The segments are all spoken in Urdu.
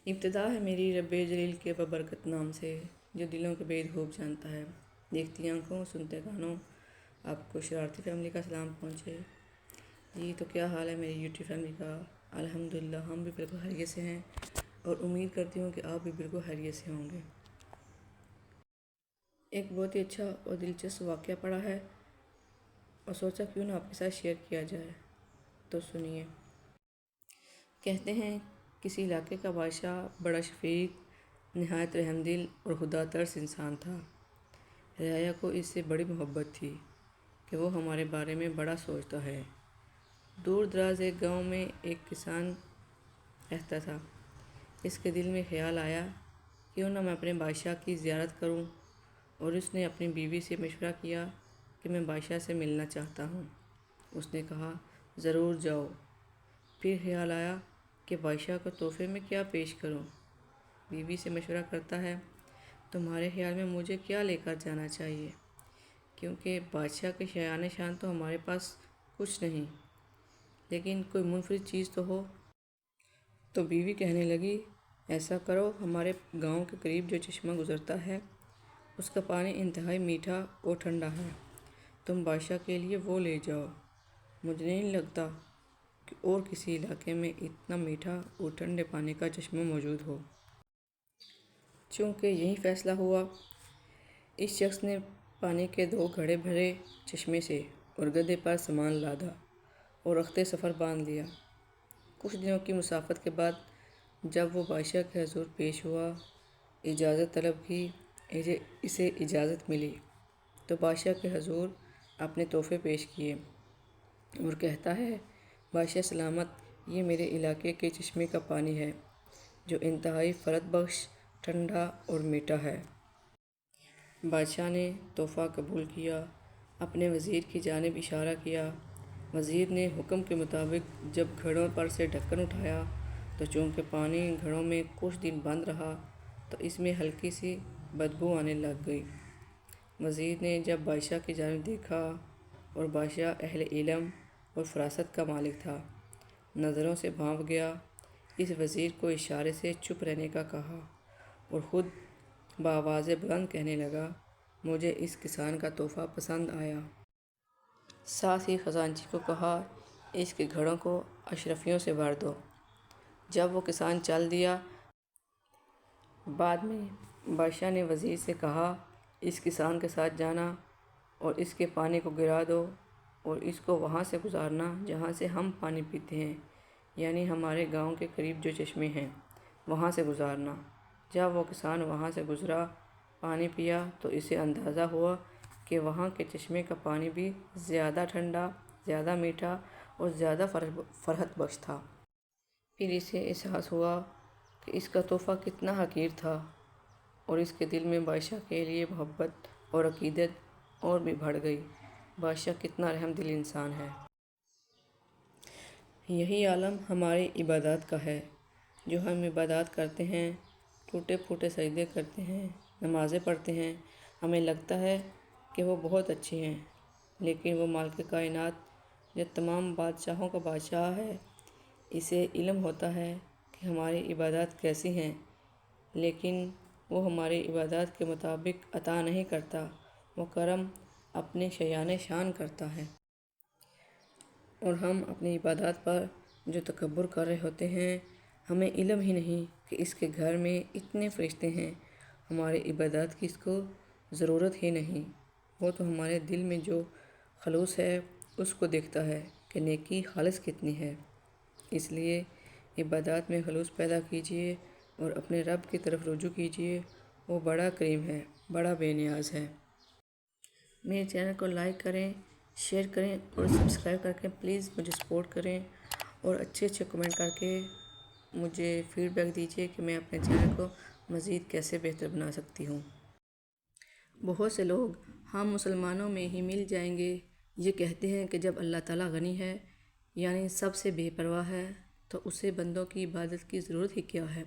ابتدا ہے میری رب جلیل کے ببرکت نام سے، جو دلوں کے بید خوب جانتا ہے۔ دیکھتی آنکھوں سنتے کانوں، آپ کو شرارتی فیملی کا سلام پہنچے۔ جی تو کیا حال ہے میری یوٹیوب فیملی کا؟ الحمدللہ ہم بھی بالکل خیریت سے ہیں، اور امید کرتی ہوں کہ آپ بھی بالکل خیریت سے ہوں گے۔ ایک بہت ہی اچھا اور دلچسپ واقعہ پڑھا ہے، اور سوچا کیوں نہ آپ کے ساتھ شیئر کیا جائے، تو سنیے۔ کہتے ہیں کسی علاقے کا بادشاہ بڑا شفیق، نہایت رحم دل اور خدا ترس انسان تھا۔ رعایا کو اس سے بڑی محبت تھی کہ وہ ہمارے بارے میں بڑا سوچتا ہے۔ دور دراز ایک گاؤں میں ایک کسان رہتا تھا۔ اس کے دل میں خیال آیا کیوں نہ میں اپنے بادشاہ کی زیارت کروں، اور اس نے اپنی بیوی سے مشورہ کیا کہ میں بادشاہ سے ملنا چاہتا ہوں۔ اس نے کہا ضرور جاؤ۔ پھر خیال آیا کہ بادشاہ کو تحفے میں کیا پیش کروں۔ بیوی سے مشورہ کرتا ہے تمہارے خیال میں مجھے کیا لے کر جانا چاہیے، کیونکہ بادشاہ کے شایان شان تو ہمارے پاس کچھ نہیں، لیکن کوئی منفرد چیز تو ہو۔ تو بیوی کہنے لگی ایسا کرو، ہمارے گاؤں کے قریب جو چشمہ گزرتا ہے اس کا پانی انتہائی میٹھا اور ٹھنڈا ہے، تم بادشاہ کے لیے وہ لے جاؤ۔ مجھے نہیں لگتا کہ اور کسی علاقے میں اتنا میٹھا اور ٹھنڈے پانی کا چشمہ موجود ہو۔ چونکہ یہی فیصلہ ہوا، اس شخص نے پانی کے 2 گھڑے بھرے چشمے سے اور گدھے پر سامان لادا اور رخت سفر باندھ لیا۔ کچھ دنوں کی مسافت کے بعد جب وہ بادشاہ کے حضور پیش ہوا، اجازت طلب کی، اسے اجازت ملی تو بادشاہ کے حضور اپنے تحفے پیش کیے اور کہتا ہے بادشاہ سلامت، یہ میرے علاقے کے چشمے کا پانی ہے جو انتہائی فرحت بخش، ٹھنڈا اور میٹھا ہے۔ بادشاہ نے تحفہ قبول کیا، اپنے وزیر کی جانب اشارہ کیا۔ وزیر نے حکم کے مطابق جب گھڑوں پر سے ڈھکن اٹھایا تو چونکہ پانی گھڑوں میں کچھ دن بند رہا تو اس میں ہلکی سی بدبو آنے لگ گئی۔ وزیر نے جب بادشاہ کی جانب دیکھا، اور بادشاہ اہل علم اور فراست کا مالک تھا، نظروں سے بھانپ گیا۔ اس وزیر کو اشارے سے چپ رہنے کا کہا اور خود بآواز بلند کہنے لگا مجھے اس کسان کا تحفہ پسند آیا۔ ساتھ ہی خزانچی کو کہا اس کے گھڑوں کو اشرفیوں سے بھر دو۔ جب وہ کسان چل دیا، بعد میں بادشاہ نے وزیر سے کہا اس کسان کے ساتھ جانا اور اس کے پانی کو گرا دو اور اس کو وہاں سے گزارنا جہاں سے ہم پانی پیتے ہیں، یعنی ہمارے گاؤں کے قریب جو چشمے ہیں وہاں سے گزارنا۔ جب وہ کسان وہاں سے گزرا، پانی پیا تو اسے اندازہ ہوا کہ وہاں کے چشمے کا پانی بھی زیادہ ٹھنڈا، زیادہ میٹھا اور زیادہ فرحت بخش تھا۔ پھر اسے احساس ہوا کہ اس کا تحفہ کتنا حقیر تھا، اور اس کے دل میں بادشاہ کے لیے محبت اور عقیدت اور بھی بڑھ گئی۔ بادشاہ کتنا رحم دل انسان ہے۔ یہی عالم ہماری عبادات کا ہے۔ جو ہم عبادات کرتے ہیں، ٹوٹے پھوٹے سجدے کرتے ہیں، نمازیں پڑھتے ہیں، ہمیں لگتا ہے کہ وہ بہت اچھے ہیں، لیکن وہ مالک کائنات جو تمام بادشاہوں کا بادشاہ ہے، اسے علم ہوتا ہے کہ ہماری عبادات کیسی ہیں، لیکن وہ ہماری عبادات کے مطابق عطا نہیں کرتا، وہ کرم اپنے شایان شان کرتا ہے۔ اور ہم اپنی عبادات پر جو تکبر کر رہے ہوتے ہیں، ہمیں علم ہی نہیں کہ اس کے گھر میں اتنے فرشتے ہیں، ہماری عبادات کی اس کو ضرورت ہی نہیں۔ وہ تو ہمارے دل میں جو خلوص ہے اس کو دیکھتا ہے کہ نیکی خالص کتنی ہے۔ اس لیے عبادات میں خلوص پیدا کیجیے اور اپنے رب کی طرف رجوع کیجیے، وہ بڑا کریم ہے، بڑا بے نیاز ہے۔ میرے چینل کو لائک کریں، شیئر کریں اور سبسکرائب کر کے پلیز مجھے سپورٹ کریں، اور اچھے کمنٹ کر کے مجھے فیڈ بیک دیجیے کہ میں اپنے چینل کو مزید کیسے بہتر بنا سکتی ہوں۔ بہت سے لوگ ہم مسلمانوں میں ہی مل جائیں گے یہ کہتے ہیں کہ جب اللہ تعالیٰ غنی ہے، یعنی سب سے بے پرواہ ہے، تو اسے بندوں کی عبادت کی ضرورت ہی کیا ہے،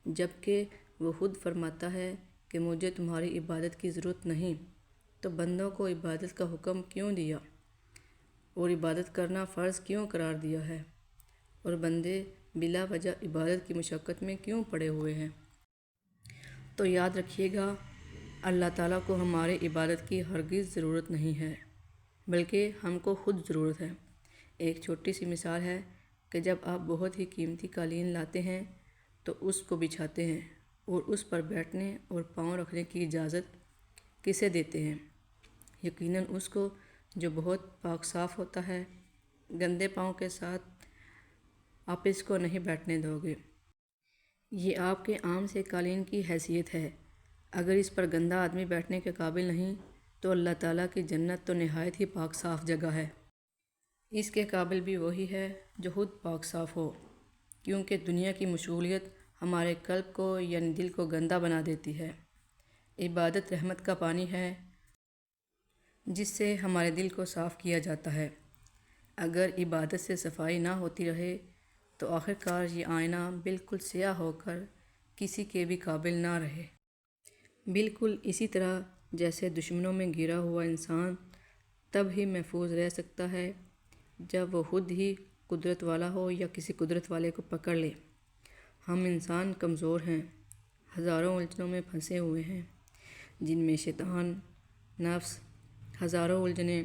جبکہ وہ خود فرماتا ہے کہ مجھے تمہاری عبادت کی ضرورت نہیں، تو بندوں کو عبادت کا حکم کیوں دیا اور عبادت کرنا فرض کیوں قرار دیا ہے، اور بندے بلا وجہ عبادت کی مشقت میں کیوں پڑے ہوئے ہیں؟ تو یاد رکھیے گا، اللہ تعالیٰ کو ہماری عبادت کی ہرگز ضرورت نہیں ہے، بلکہ ہم کو خود ضرورت ہے۔ ایک چھوٹی سی مثال ہے کہ جب آپ بہت ہی قیمتی قالین لاتے ہیں تو اس کو بچھاتے ہیں اور اس پر بیٹھنے اور پاؤں رکھنے کی اجازت کسے دیتے ہیں؟ یقیناً اس کو جو بہت پاک صاف ہوتا ہے۔ گندے پاؤں کے ساتھ آپ اس کو نہیں بیٹھنے دو گے۔ یہ آپ کے عام سے قالین کی حیثیت ہے۔ اگر اس پر گندا آدمی بیٹھنے کے قابل نہیں تو اللہ تعالیٰ کی جنت تو نہایت ہی پاک صاف جگہ ہے۔ اس کے قابل بھی وہی ہے جو خود پاک صاف ہو، کیونکہ دنیا کی مشغولیت ہمارے قلب کو یعنی دل کو گندا بنا دیتی ہے۔ عبادت رحمت کا پانی ہے جس سے ہمارے دل کو صاف کیا جاتا ہے۔ اگر عبادت سے صفائی نہ ہوتی رہے تو آخرکار یہ آئینہ بالکل سیاہ ہو کر کسی کے بھی قابل نہ رہے۔ بالکل اسی طرح جیسے دشمنوں میں گھرا ہوا انسان تب ہی محفوظ رہ سکتا ہے جب وہ خود ہی قدرت والا ہو یا کسی قدرت والے کو پکڑ لے۔ ہم انسان کمزور ہیں، ہزاروں الجھنوں میں پھنسے ہوئے ہیں، جن میں شیطان، نفس، ہزاروں الجھنیں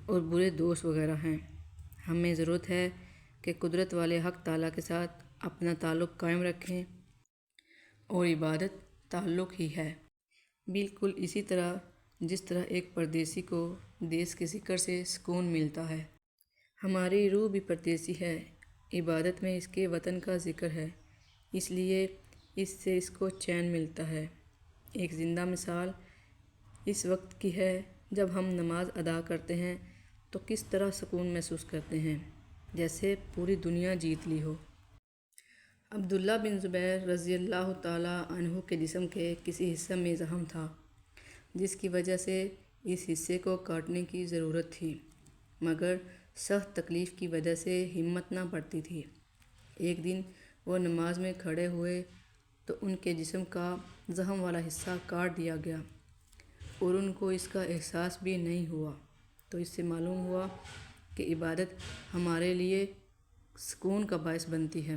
اور برے دوست وغیرہ ہیں۔ ہمیں ضرورت ہے کہ قدرت والے حق تعالیٰ کے ساتھ اپنا تعلق قائم رکھیں، اور عبادت تعلق ہی ہے۔ بالکل اسی طرح جس طرح ایک پردیسی کو دیس کے ذکر سے سکون ملتا ہے، ہماری روح بھی پردیسی ہے۔ عبادت میں اس کے وطن کا ذکر ہے، اس لیے اس سے اس کو چین ملتا ہے۔ ایک زندہ مثال اس وقت کی ہے جب ہم نماز ادا کرتے ہیں تو کس طرح سکون محسوس کرتے ہیں، جیسے پوری دنیا جیت لی ہو۔ عبداللہ بن زبیر رضی اللہ تعالیٰ عنہ کے جسم کے کسی حصے میں زخم تھا، جس کی وجہ سے اس حصے کو کاٹنے کی ضرورت تھی، مگر سخت تکلیف کی وجہ سے ہمت نہ بڑھتی تھی۔ ایک دن وہ نماز میں کھڑے ہوئے تو ان کے جسم کا زخم والا حصہ کاٹ دیا گیا اور ان کو اس کا احساس بھی نہیں ہوا۔ تو اس سے معلوم ہوا کہ عبادت ہمارے لیے سکون کا باعث بنتی ہے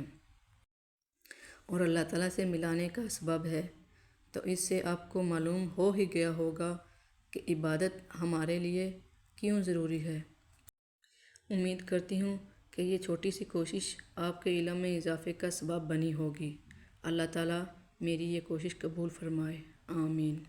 اور اللہ تعالیٰ سے ملانے کا سبب ہے۔ تو اس سے آپ کو معلوم ہو ہی گیا ہوگا کہ عبادت ہمارے لیے کیوں ضروری ہے۔ امید کرتی ہوں کہ یہ چھوٹی سی کوشش آپ کے علم میں اضافے کا سبب بنی ہوگی۔ اللہ تعالیٰ میری یہ کوشش قبول فرمائے، آمین۔